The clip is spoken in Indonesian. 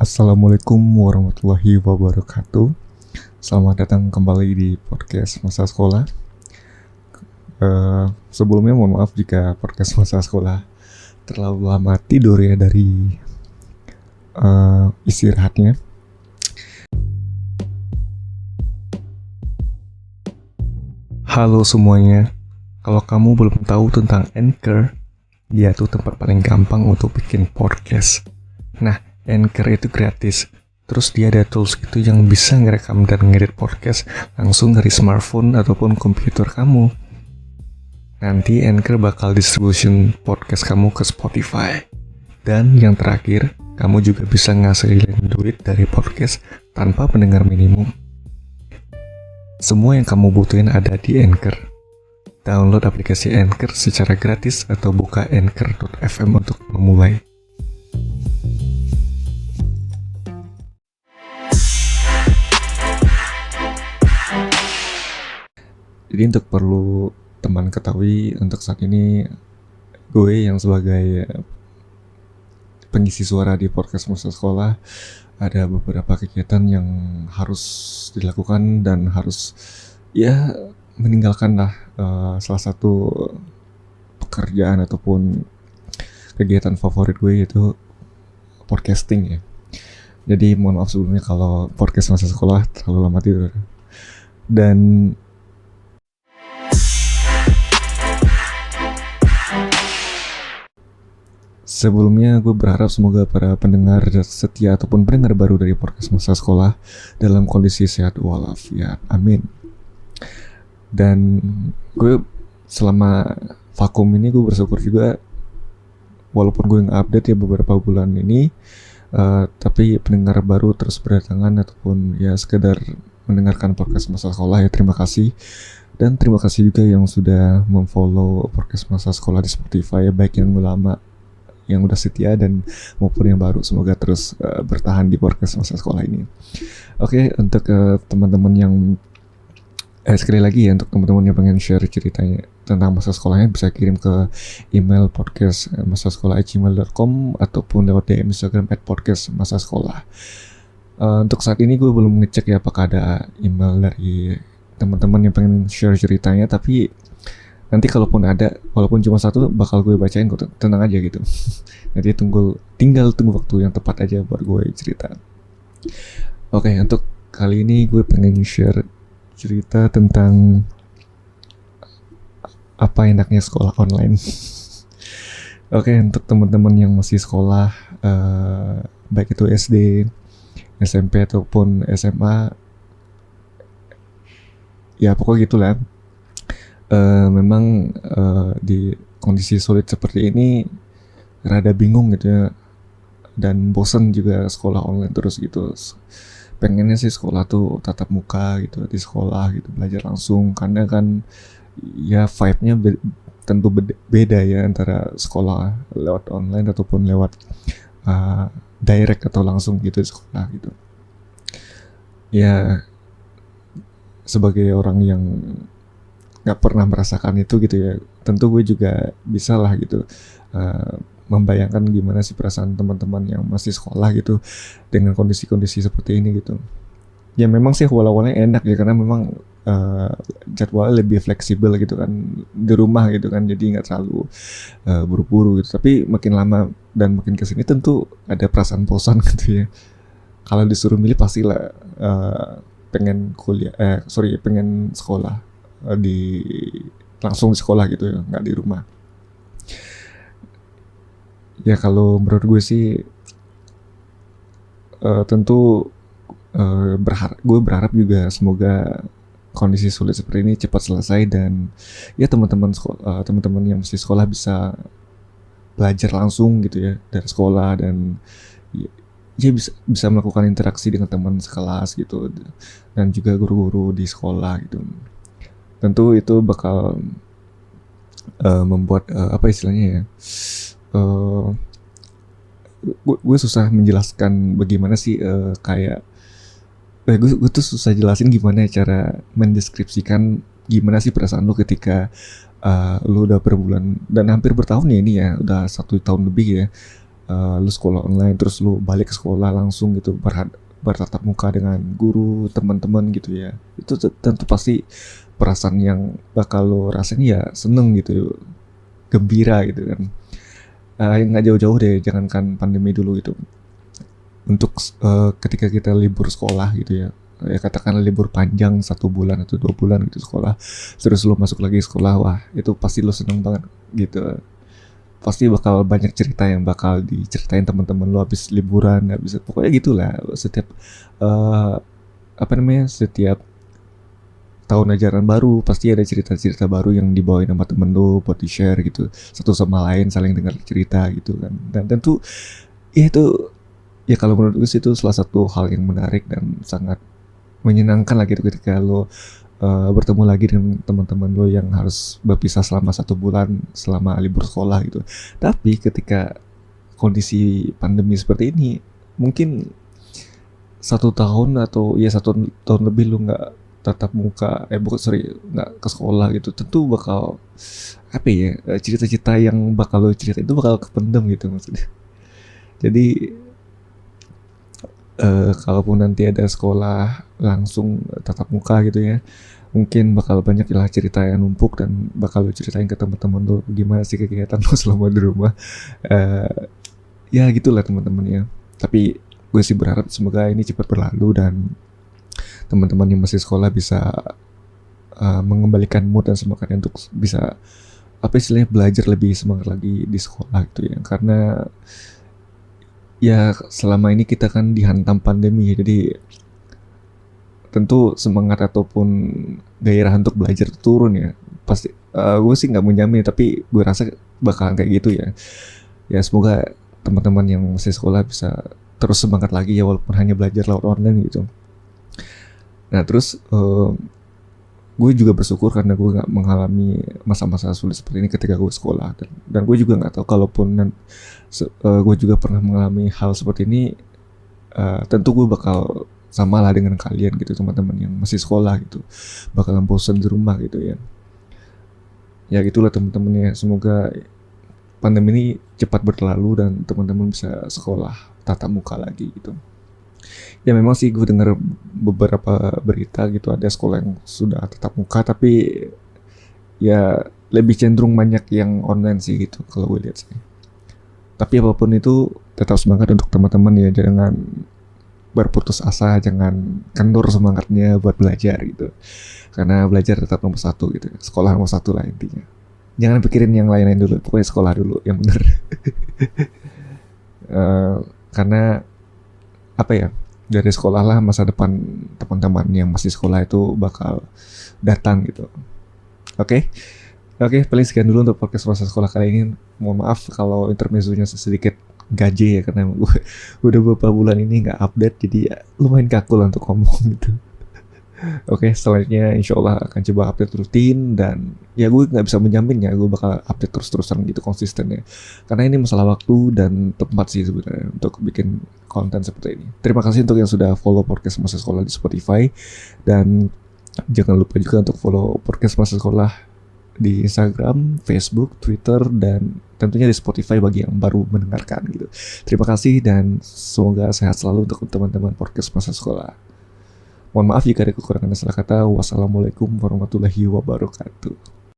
Assalamualaikum warahmatullahi wabarakatuh. Selamat datang kembali di podcast masa sekolah. Sebelumnya mohon maaf jika podcast masa sekolah terlalu lama tidur ya dari istirahatnya. Halo semuanya. Kalau kamu belum tahu tentang Anchor, dia tuh tempat paling gampang untuk bikin podcast. Nah, Anchor itu gratis. Terus dia ada tools gitu yang bisa ngerekam dan ngedit podcast langsung dari smartphone ataupun komputer kamu. Nanti Anchor bakal distribution podcast kamu ke Spotify. Dan yang terakhir, kamu juga bisa ngasilin duit dari podcast tanpa pendengar minimum. Semua yang kamu butuhin ada di Anchor. Download aplikasi Anchor secara gratis atau buka anchor.fm untuk memulai. Jadi untuk perlu teman ketahui, untuk saat ini gue yang sebagai pengisi suara di podcast masa sekolah ada beberapa kegiatan yang harus dilakukan dan harus ya meninggalkan lah salah satu pekerjaan ataupun kegiatan favorit gue yaitu podcasting ya. Jadi mohon maaf sebelumnya kalau podcast masa sekolah terlalu lama tidur. Dan sebelumnya gue berharap semoga para pendengar setia ataupun pendengar baru dari podcast masa sekolah dalam kondisi sehat walafiat. Amin. Dan gue selama vakum ini gue bersyukur juga, walaupun gue nge-update ya beberapa bulan ini, tapi pendengar baru terus berdatangan ataupun ya sekedar mendengarkan podcast masa sekolah ya, terima kasih. Dan terima kasih juga yang sudah memfollow podcast masa sekolah di Spotify ya, baik yang lama yang udah setia dan maupun yang baru, semoga terus bertahan di podcast masa sekolah ini. Oke, untuk teman-teman yang sekali lagi ya, untuk teman-teman yang pengen share ceritanya tentang masa sekolahnya bisa kirim ke email podcast masasekolah@gmail.com ataupun lewat DM Instagram @podcastmasasekolah. Untuk saat ini gue belum ngecek ya apakah ada email dari teman-teman yang pengen share ceritanya, tapi nanti kalaupun ada, walaupun cuma satu, bakal gue bacain kok, tenang aja gitu. Nanti tinggal tunggu waktu yang tepat aja buat gue cerita. Oke, untuk kali ini gue pengen share cerita tentang apa enaknya sekolah online. Oke, untuk teman-teman yang masih sekolah, baik itu SD, SMP ataupun SMA, ya pokoknya gitulah. Memang di kondisi sulit seperti ini rada bingung gitu ya, dan bosan juga sekolah online terus gitu. Pengennya sih sekolah tuh tatap muka gitu, di sekolah gitu, belajar langsung, karena kan ya vibe-nya tentu beda ya antara sekolah lewat online ataupun lewat direct atau langsung gitu di sekolah gitu. Ya sebagai orang yang nggak pernah merasakan itu gitu ya, tentu gue juga bisa lah gitu membayangkan gimana sih perasaan teman-teman yang masih sekolah gitu dengan kondisi-kondisi seperti ini gitu. Ya memang sih awal-awalnya enak ya, karena memang jadwalnya lebih fleksibel gitu kan di rumah gitu kan, jadi nggak terlalu buru-buru gitu. Tapi makin lama dan makin kesini tentu ada perasaan bosan gitu ya. Kalau disuruh milih pastilah pengen pengen sekolah langsung di sekolah gitu ya, nggak di rumah. Ya kalau menurut gue sih tentu gue berharap juga semoga kondisi sulit seperti ini cepat selesai dan ya teman-teman yang masih sekolah bisa belajar langsung gitu ya dari sekolah, dan ya bisa melakukan interaksi dengan teman sekelas gitu, dan juga guru-guru di sekolah gitu. Tentu itu bakal membuat apa istilahnya ya, gue susah menjelaskan bagaimana sih gue tuh susah jelasin gimana cara mendeskripsikan gimana sih perasaan lo ketika lo udah berbulan dan hampir bertahun ya, ini ya udah 1 tahun lebih ya lu sekolah online terus lu balik ke sekolah langsung gitu bertatap muka dengan guru teman-teman gitu ya, itu tentu pasti perasaan yang bakal lo rasain ya seneng gitu, gembira gitu kan. Yang nggak jauh-jauh deh, jangankan pandemi dulu gitu, untuk ketika kita libur sekolah gitu ya, ya katakanlah libur panjang 1 bulan atau 2 bulan gitu sekolah, terus lo masuk lagi sekolah, wah itu pasti lo seneng banget gitu. Pasti bakal banyak cerita yang bakal diceritain teman-teman lo habis liburan, habis pokoknya gitulah. Setiap setiap tahun ajaran baru pasti ada cerita-cerita baru yang dibawain sama temen lo buat di share gitu, satu sama lain saling dengar cerita gitu kan. Dan tentu ya itu, ya kalau menurut gue sih itu salah satu hal yang menarik dan sangat menyenangkan lagi gitu ketika lo bertemu lagi dengan teman-teman lo yang harus berpisah selama 1 bulan selama libur sekolah gitu. Tapi ketika kondisi pandemi seperti ini, mungkin 1 tahun atau ya 1 tahun lebih lo nggak tatap muka, nggak ke sekolah gitu, tentu bakal apa ya, cerita-cerita yang bakal lo cerita itu bakal kependem gitu maksudnya. Jadi kalaupun nanti ada sekolah langsung tatap muka gitu ya, mungkin bakal banyak lah cerita yang numpuk dan bakal lu ceritain ke teman-teman lu gimana sih kegiatan lu selama di rumah. Ya gitulah teman-teman ya. Tapi gue sih berharap semoga ini cepat berlalu dan teman-teman yang masih sekolah bisa mengembalikan mood dan semangatnya untuk bisa belajar lebih semangat lagi di sekolah gitu ya. Karena ya selama ini kita kan dihantam pandemi, jadi tentu semangat ataupun gairah untuk belajar turun ya. Pasti gue sih nggak menjamin, tapi gue rasa bakalan kayak gitu ya. Ya semoga teman-teman yang masih sekolah bisa terus semangat lagi ya, walaupun hanya belajar lewat online gitu. Nah terus gue juga bersyukur karena gue nggak mengalami masa-masa sulit seperti ini ketika gue sekolah, dan gue juga nggak tahu kalaupun gue juga pernah mengalami hal seperti ini, tentu gue bakal sama lah dengan kalian gitu, teman-teman yang masih sekolah gitu, bakalan bosan di rumah gitu ya. Ya gitulah teman-teman ya, semoga pandemi ini cepat berlalu dan teman-teman bisa sekolah tatap muka lagi gitu. Ya memang sih gue dengar beberapa berita gitu, ada sekolah yang sudah tatap muka, tapi ya lebih cenderung banyak yang online sih gitu kalau gue lihat sih. Tapi apapun itu tetap semangat untuk teman-teman ya, jangan berputus asa, jangan kendor semangatnya buat belajar gitu, karena belajar tetap nomor 1 gitu, sekolah nomor 1 lah intinya. Jangan pikirin yang lain-lain dulu, pokoknya sekolah dulu yang bener. Karena apa ya, dari sekolah lah masa depan teman-teman yang masih sekolah itu bakal datang gitu. Oke, paling sekian dulu untuk podcast masa sekolah kali ini. Mohon maaf kalau intermezzonya sedikit gaje ya, karena gue udah beberapa bulan ini nggak update, jadi ya lumayan kaku lah untuk ngomong gitu. Oke, selanjutnya insya Allah akan coba update rutin, dan ya gue nggak bisa menjamin ya gue bakal update terus-terusan gitu konsisten ya, karena ini masalah waktu dan tempat sih sebenarnya untuk bikin konten seperti ini. Terima kasih untuk yang sudah follow podcast masa sekolah di Spotify, dan jangan lupa juga untuk follow podcast masa sekolah di Instagram, Facebook, Twitter, dan tentunya di Spotify bagi yang baru mendengarkan gitu. Terima kasih dan semoga sehat selalu untuk teman-teman podcast masa sekolah. Mohon maaf jika ada kekurangan dan salah kata. Wassalamualaikum warahmatullahi wabarakatuh.